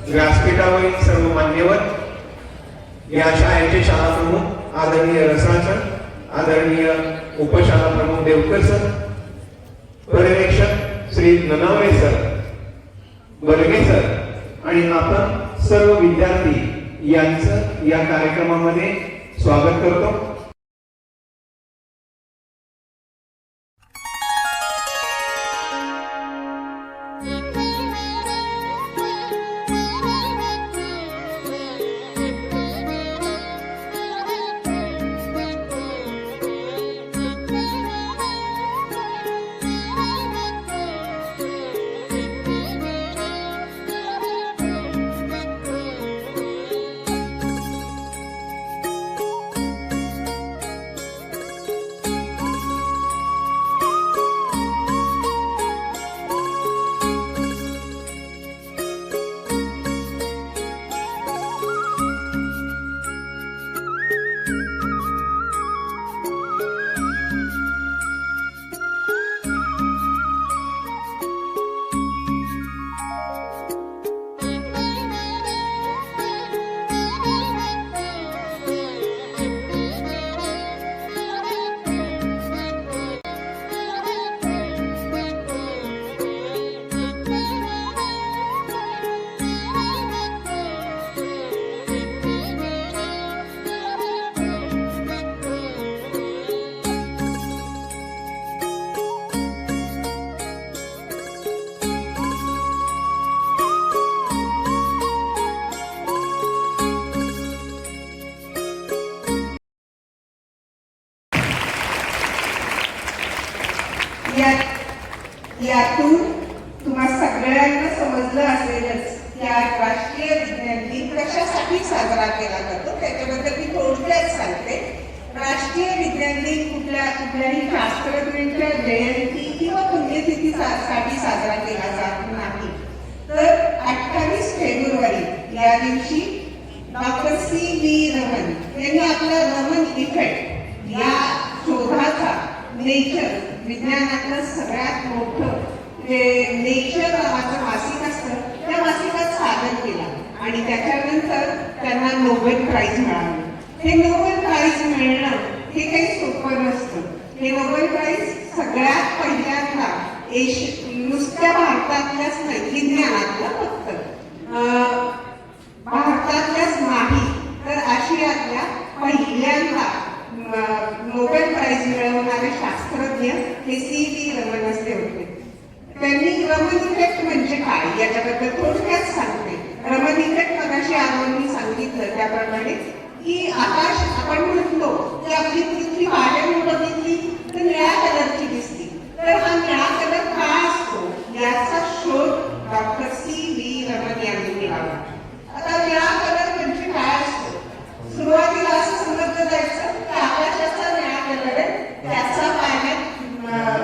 व्यासपीठावरील सर्व मान्यवर, या शाळेचे शाळा प्रमुख आदरणीय रसाळ सर, आदरणीय उपशाळा प्रमुख देवकर सर, पर्यवेक्षक श्री ननावरे सर, बलगे सर आणि आपण सर्व विद्यार्थी यांचं या कार्यक्रमामध्ये स्वागत करतो। यातून तुम्हा सगळ्यांना समजलं असेलच की आज राष्ट्रीय विज्ञान दिन कशासाठी साजरा केला जातो त्याच्याबद्दल मी थोडक्यात सांगते। राष्ट्रीय विज्ञान दिन कुठल्याही शास्त्रज्ञांच्या जयंती किंवा पुण्यतिथीसाठी साजरा केला जात नाही, तर 28 फेब्रुवारी या दिवशी डॉक्टर C.V. रमन यांनी आपला रमन इफेक्ट या शोधाचा नेचर विज्ञानातलं सगळ्यात मोठं जे नेचर नावाचं मासिक असतं त्या मासिकात सादर केला आणि त्याच्यानंतर त्यांना नोबेल प्राइज मिळालं। हे नोबेल प्राइज मिळणं हे काही सोपं नसतं। हे नोबेल प्राइज सगळ्यात पहिल्यांदा नुसत्या भारतातल्याच नाही, विज्ञानातलं फक्त भारतातल्याच नाही तर आशियातल्या पहिल्यांदा नोबेल प्राइज मिळवणारे शास्त्रज्ञ हे C.V. रमन असते होते। त्यांनी रमन इफेक्ट म्हणजे काय याच्याबद्दल थोडक्यात सांगते। रमन इफेक्ट मगाशी आरोग्यांनी सांगितलं त्याप्रमाणे की आकाश आपण म्हणतो की आपली पृथ्वी बाहेरून बघितली तर निळ्या कलरची दिसते, तर हा निळा कलर काय असतो याचा शोध डॉक्टर C.V. रमन यांनी केला। आता निळा कलर म्हणजे काय असतो, सुरुवातीला असं समजलं जायचं की आकाशाचा निळा कलर आहे, त्याचा पाण्यात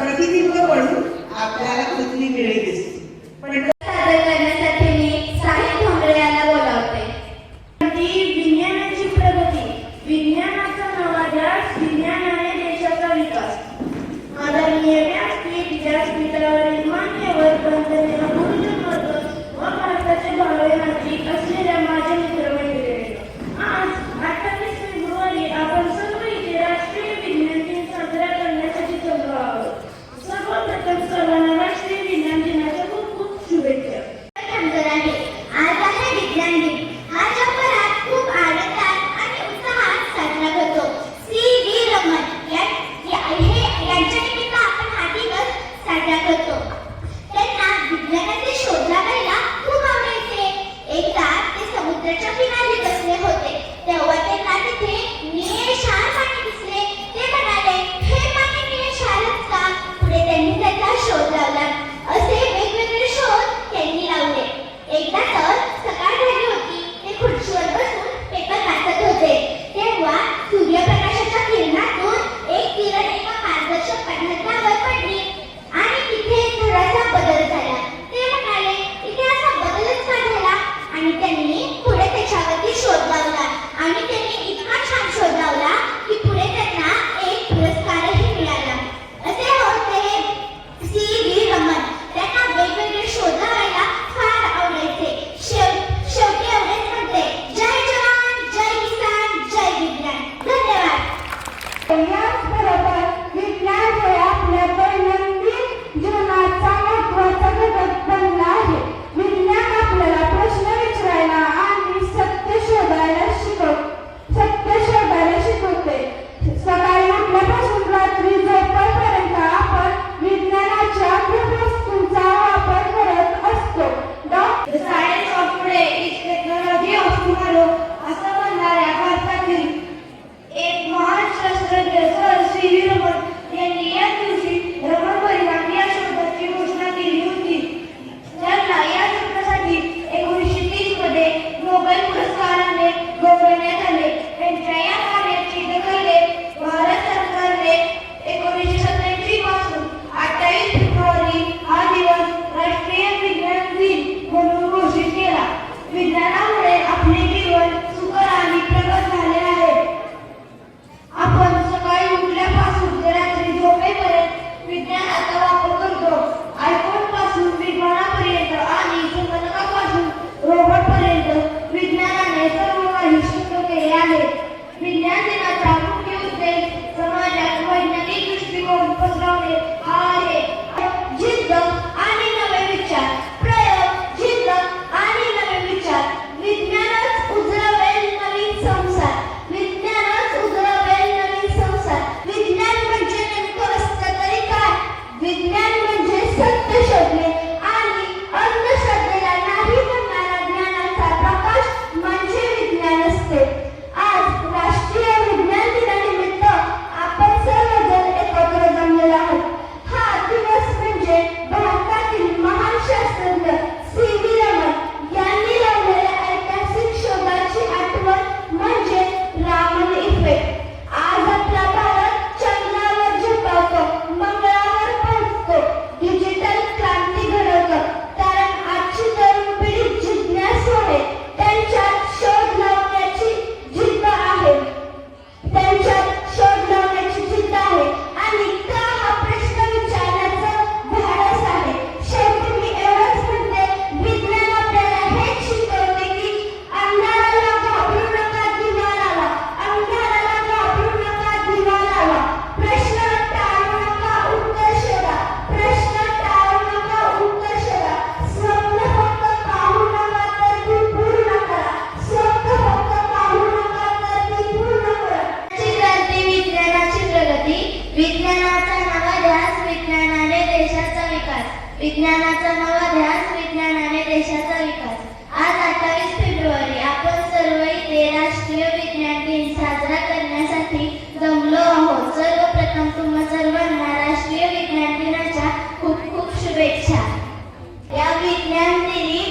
प्रतिबिंब पडून आपल्याला पृथ्वी निळी दिसते। पण सादर करण्यासाठी मी साहिल ठोंबरे यांना बोलावते। विज्ञानाची प्रगती, विज्ञानाचा नवा ध्यास, विज्ञानाने देशाचा विकास। आदरणीय व्यासपीठ, व्यासपीठावरील मान्यवर, पंतप्रधान व भारताचे भावे नागरिक असलेल्या माझे मित्रमंडळी, आज 28 फेब्रुवारी आपण सर्व इथे राष्ट्रीय विज्ञान दिन साजरा करण्यासाठी जमलो आहोत। सर्वप्रथम सर्वांना राष्ट्रीय विज्ञान दिनाच्या खूप खूप शुभेच्छा। आज आहे विज्ञान दिन, हा जगभरात खूप आनंदात आणि उत्साहात साजरा करतो। C.V. रमन यांच्या निमित्त आपण हा दिवस साजरा करतो। त्यांना विज्ञानाचे शोध लावायला खूप आवडायचे। एकदा ते समुद्राच्या किनारी बसले होते, तेव्हा त्यांना तिथे निळेशार पाणी दिसले। ते म्हणाले, हे पाणी निळेशारच का? पुढे त्यांनी त्याचा शोध लावला। असे वेगवेगळे शोध त्यांनी लावले। एकदा तर सकाळ झाली होती, ते खुर्चीवर बसून पेपर वाचत होते, तेव्हा सूर्यप्रकाशाच्या किरणातून एक किरण एका पारदर्शक पदार्थावर पडली आणि तिथे थोडासा बदल झाला। ते म्हणाले, इथे असा बदलच का झाला? आणि त्यांनी पुढे त्याच्यावरती शोध लावला आणि त्यांनी इतका छान शोध लावला की पुढे त्यांना एक पुरस्कारही मिळाला। असे होते C.V. रमन, त्यांना वेगवेगळे शोध लावायला फार आवडायचे। विज्ञानामुळे आपले जीवन सुकर आणि प्रगत झाले आहे. आपण सकाळी उठल्यापासून ते रात्री झोपेपर्यंत विज्ञानाचा वापर करतो. आयफोन पासून विमानापर्यंत आणि संगणकापासून रोबोटपर्यंत विज्ञानाने सर्व काही शक्य केले आहे. विज्ञान दिनाचा मुख्य उद्देश समाजात वैज्ञानिक दृष्टिकोन पसरवणे हा आहे. जिद्द आणि नवे विचार, प्रयोग, जिद्द आणि नवे विचार. विज्ञानच उजळवेल नवीन संसार. विज्ञानच उजळवेल नवीन संसार. विज्ञान म्हणजे नेमकं असतं तरी काय? विज्ञान म्हणजे सत्य शोधणे आणि अंधश्रद्धेला नाही म्हणणारा ज्ञानाचा प्रकाश म्हणजे विज्ञान असते. आज राष्ट्रीय विज्ञान दिनानिमित्त आपण सर्वजण एकत्र जमलेलो आहोत. हा दिवस म्हणजे भारतातील महान शास्त्रज्ञ सी.व्ही. रमन यांनी लावलेल्या ऐतिहासिक शोधाची आठवण म्हणजे रामन इफेक्ट. आज आपला भारत चंद्रावर झेपावतो, मंगळावर पोहोचतो, डिजिटल क्रांती घडवतो. कारण आजची तरुण पिढी जिज्ञासू आहे. त्यांच्यात शोध लावण्याची जिद्द आहे. त्यांच्यात शोध लावण्याची जिद्द आहे आणि का हा प्रश्न विचारण्याचं धाडस आहे. शेवटी मी एवढंच म्हणते, विज्ञान आपल्याला हेच शिकवते की अंधाराला घाबरू नका, दिवा लावा. अंधाराला घाबरू नका, दिवा लावा. प्रश्न टाळू नका, उत्तर शोधा. प्रश्न टाळू नका, उत्तर शोधा. स्वप्न फक्त पाहू नका तर ती पूर्ण करा. स्वप्न फक्त पाहू नका तर ती पूर्ण करा. क्रांती, विज्ञानाची प्रगती. विज्ञानाचा नवा ध्यास, विज्ञानाने देशाचा विकास. विज्ञानाचा नवा ध्यास, विज्ञानाने देशाचा विकास. आज 28 फेब्रुवारी आपण सर्व इथे राष्ट्रीय विज्ञान दिन साजरा करण्यासाठी जमलो आहोत. सर्वप्रथम तुम्हा सर्वांना राष्ट्रीय विज्ञान दिनाच्या खूप खूप शुभेच्छा. या विज्ञान दिनी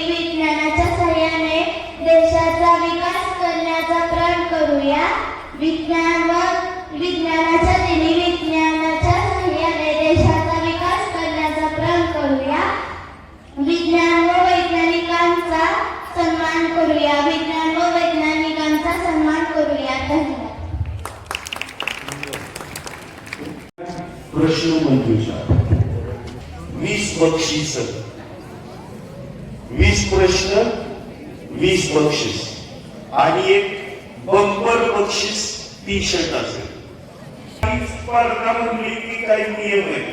विज्ञानाच्या सहाय्याने देशाचा विकास करण्याचा प्रण करूया. विज्ञानाच्या दिनी विज्ञानाच्या सहाय्याने देशाचा विकास करण्याचा प्रण करूया. विज्ञान व वैज्ञानिकांचा सन्मान करूया. विज्ञान व वैज्ञानिकांचा सन्मान करूया. धन्यवाद. प्रश्न मंजुषा. 20 बक्षीस, 20 प्रश्न, 20 बक्षीस आणि एक बंपर बक्षीस टी-शर्ट असेल. स्पर्धा म्हणली की काही नियम आहेत.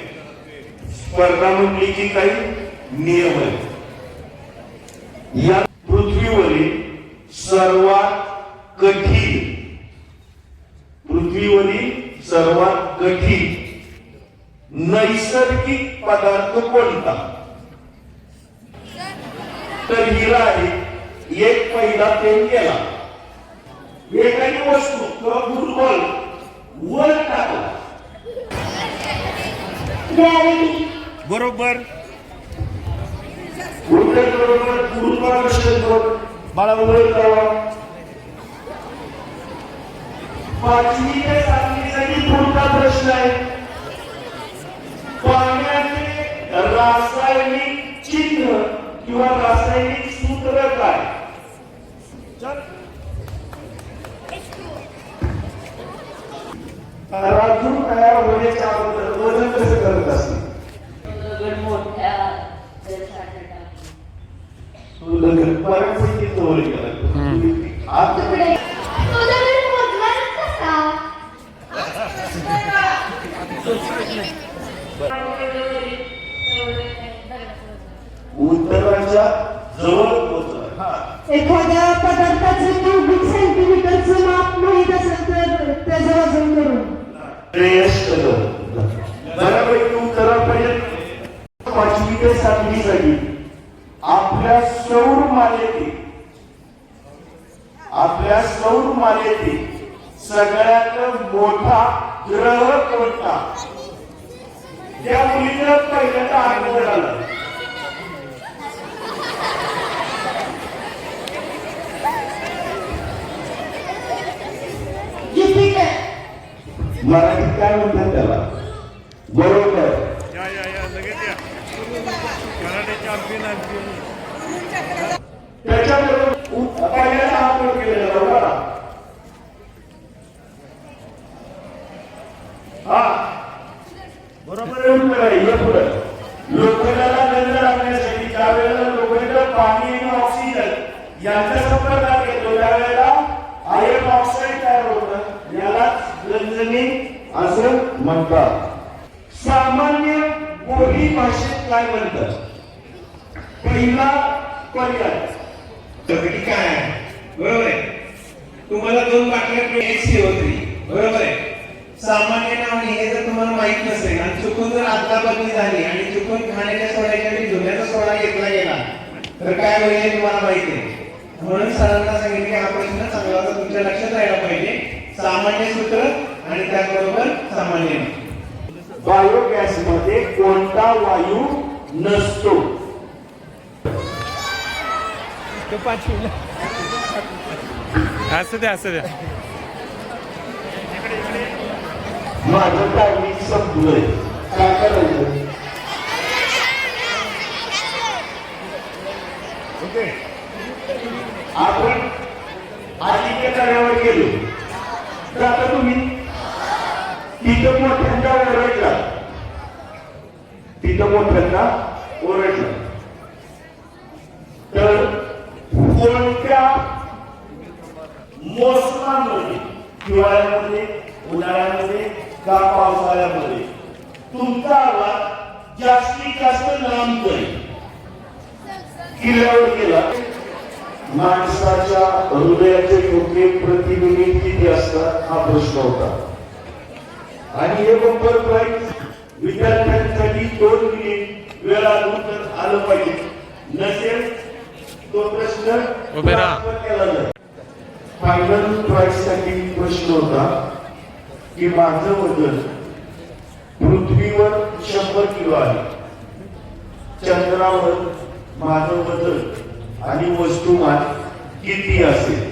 स्पर्धा म्हणली की काही नियम आहेत. या पृथ्वीवरील सर्वात कठीण नैसर्गिक पदार्थ कोणता? तर हिरा आहे. एक पहिला पेन केला, एखादी वस्तू किंवा फुटबॉल वर टाकला. ग्रॅव्हिटी. बरोबर. बरोबर. गुरुत्वाकर्षण बाळा वर जावा. 5वी ते 7वी साठी पुढचा प्रश्न आहे. पाण्याचे रासायनिक चिन्ह किंवा रासायनिक सूत्र काय? राजू तयार होण्याच्या अगोदर वजन कसं करत असते? बऱ्यापैकी जवळ गेला. उत्तराच्या जवळ पोहोचला. एखाद्या पदार्थाचे क्युबिक सेंटीमीटरचं माप माहीत असेल तर त्याचं वजन करून बऱ्यापैकी उत्तरापर्यंत 5वी ते 7वी साठी आपल्या सौर मालेतील सगळ्यात मोठा ग्रह कोणता? त्या मुलीला पहिल्यांदा आठवण आलं. मराठीत काय म्हणतात त्याला? बरोबर. त्याच्याबरोबर पहिल्यांदा हात वर केलेला बरोबर हा बरोबर येऊन हे पुढं लोखंडाला गंज लागण्यासाठी ज्या वेळेला लोखंड पाणी आणि ऑक्सिजन यांच्या संपर्कात येतो त्यावेळेला आयर्न ऑक्साईड तयार होतं याला गंजणी असं म्हणतात. सामान्य बोली भाषेत काय म्हणतात? पहिला पर्याय प्रगती काय आहे? बरोबर आहे. तुम्हाला 2 बाटल्या एक CO3 बरोबर आहे. सामान्य नावाने हे जर तुम्हाला माहित नसेल आणि चुकून जर आदला बदली झाली आणि चुकून खाण्याच्या सोड्याच्या वेळी धुण्याचा सोडा घेतला गेला तर काय होईल हे तुम्हाला माहिती आहे. म्हणून सरांना सांगितले की हा प्रश्न चांगला होता, तुमच्या लक्षात राहायला पाहिजे. सामान्य सूत्र आणि त्याचबरोबर सामान्य. बायोगॅस मध्ये कोणता वायू नसतो? असू द्या असू द्या. माझं टायमिंग संपलंय, काय करायचं? ओके आपण आदित्य कार्यावर गेलो तर आता तुम्ही तिथं मोठ्यांदा ओरडला, तर कोणत्या मोसमामध्ये, हिवाळ्यामध्ये, उन्हाळ्यामध्ये का पावसाळ्यामध्ये तुमचा आवाज जास्तीत जास्त लांब जाईल? किल्ल्यावर गेला माणसाच्या हृदयाचे ठोके प्रति मिनिट किती असतात हा प्रश्न होता. आणि हे बंपर प्राईज विद्यार्थ्यांसाठी 2 मिनिट वेळ तर आलं पाहिजे, नसेल तो प्रश्न केला जाईल. फायनल प्राईज साठी प्रश्न होता की माझं वजन पृथ्वीवर 100 किलो आहे, चंद्रावर माझं वजन आणि वस्तुमान किती असेल?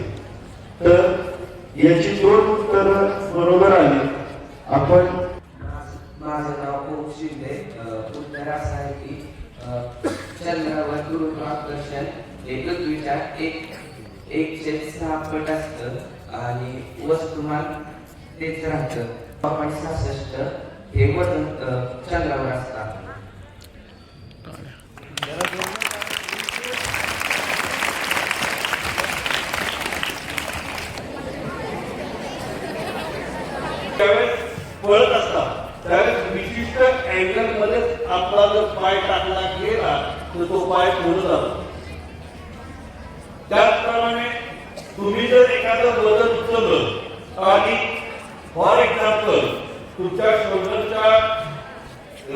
तर याची 2 उत्तरं बरोबर आली. आपण माझं नाव ओम शिंदे. उत्तर असं आहे की चंद्रावर गुरुत्वाकर्षण हे पृथ्वीच्या 1/6 पट असतं आणि वस्तुमान तेच राहतं. 66 हे वजन चंद्रावर असतात. त्यावेळेस पळत असतात त्यावेळेस विशिष्ट अँगल मध्ये आपला जर पाय टाकला गेला तर तो पाय पुढे जातो. त्याचप्रमाणे तुम्ही जर एखादं वजन उचललं आणि फॉर एक्झाम्पल तुमच्या शोल्डरच्या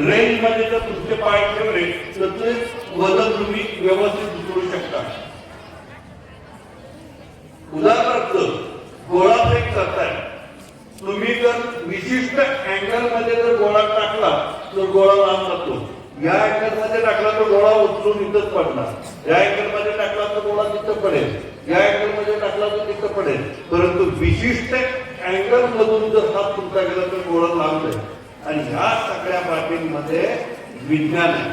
रेंज मध्ये जर तुमचे पाय ठेवले तर ते वजन तुम्ही व्यवस्थित उचलू शकता. उदाहरणार्थ गोळा फेक करताय, तुम्ही जर विशिष्ट अँगल मध्ये जर गोळा टाकला तर गोळा लांब जातो. या अँगल मध्ये टाकला तर गोळा उचलून इथंच पडणार, या अँगल मध्ये टाकला तर गोळा तिथं पडेल, या अँगल मध्ये टाकला तर तिथं पडेल. परंतु विशिष्ट अँगल मधून जर हात तुमचा गेला तर गोळा लांब जाईल. आणि ह्या सगळ्या बाबींमध्ये विज्ञान आहे.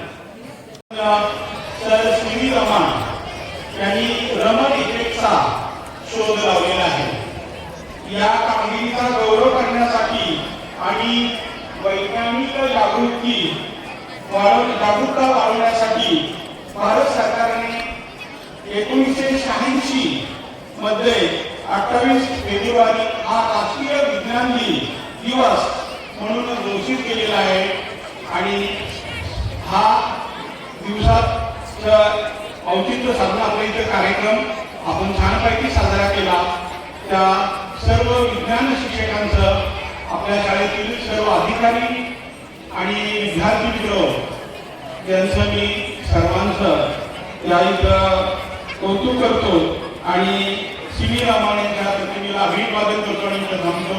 सर सी.व्ही. रमण यांनी रमण इफेक्टचा शोध लावलेला आहे. या कामगिरीचा गौरव करण्यासाठी आणि वैज्ञानिक जागरूकता वाढवण्यासाठी भारत सरकारने 1986 मध्ये 28 फेब्रुवारी हा राष्ट्रीय विज्ञान दिवस म्हणून घोषित केलेला आहे. आणि हा दिवसात औचित्य साधून आपला इथे कार्यक्रम आपण छानपैकी साजरा केला. त्या सर्व विज्ञान शिक्षकांचं, आपल्या शाळेतील सर्व अधिकारी आणि विद्यार्थी मित्र यांचं मी सर्वांचं या इथं कौतुक करतो आणि सी.व्ही. रमण यांच्या प्रतिमेला अभिवादन करतो आणि थांबतो.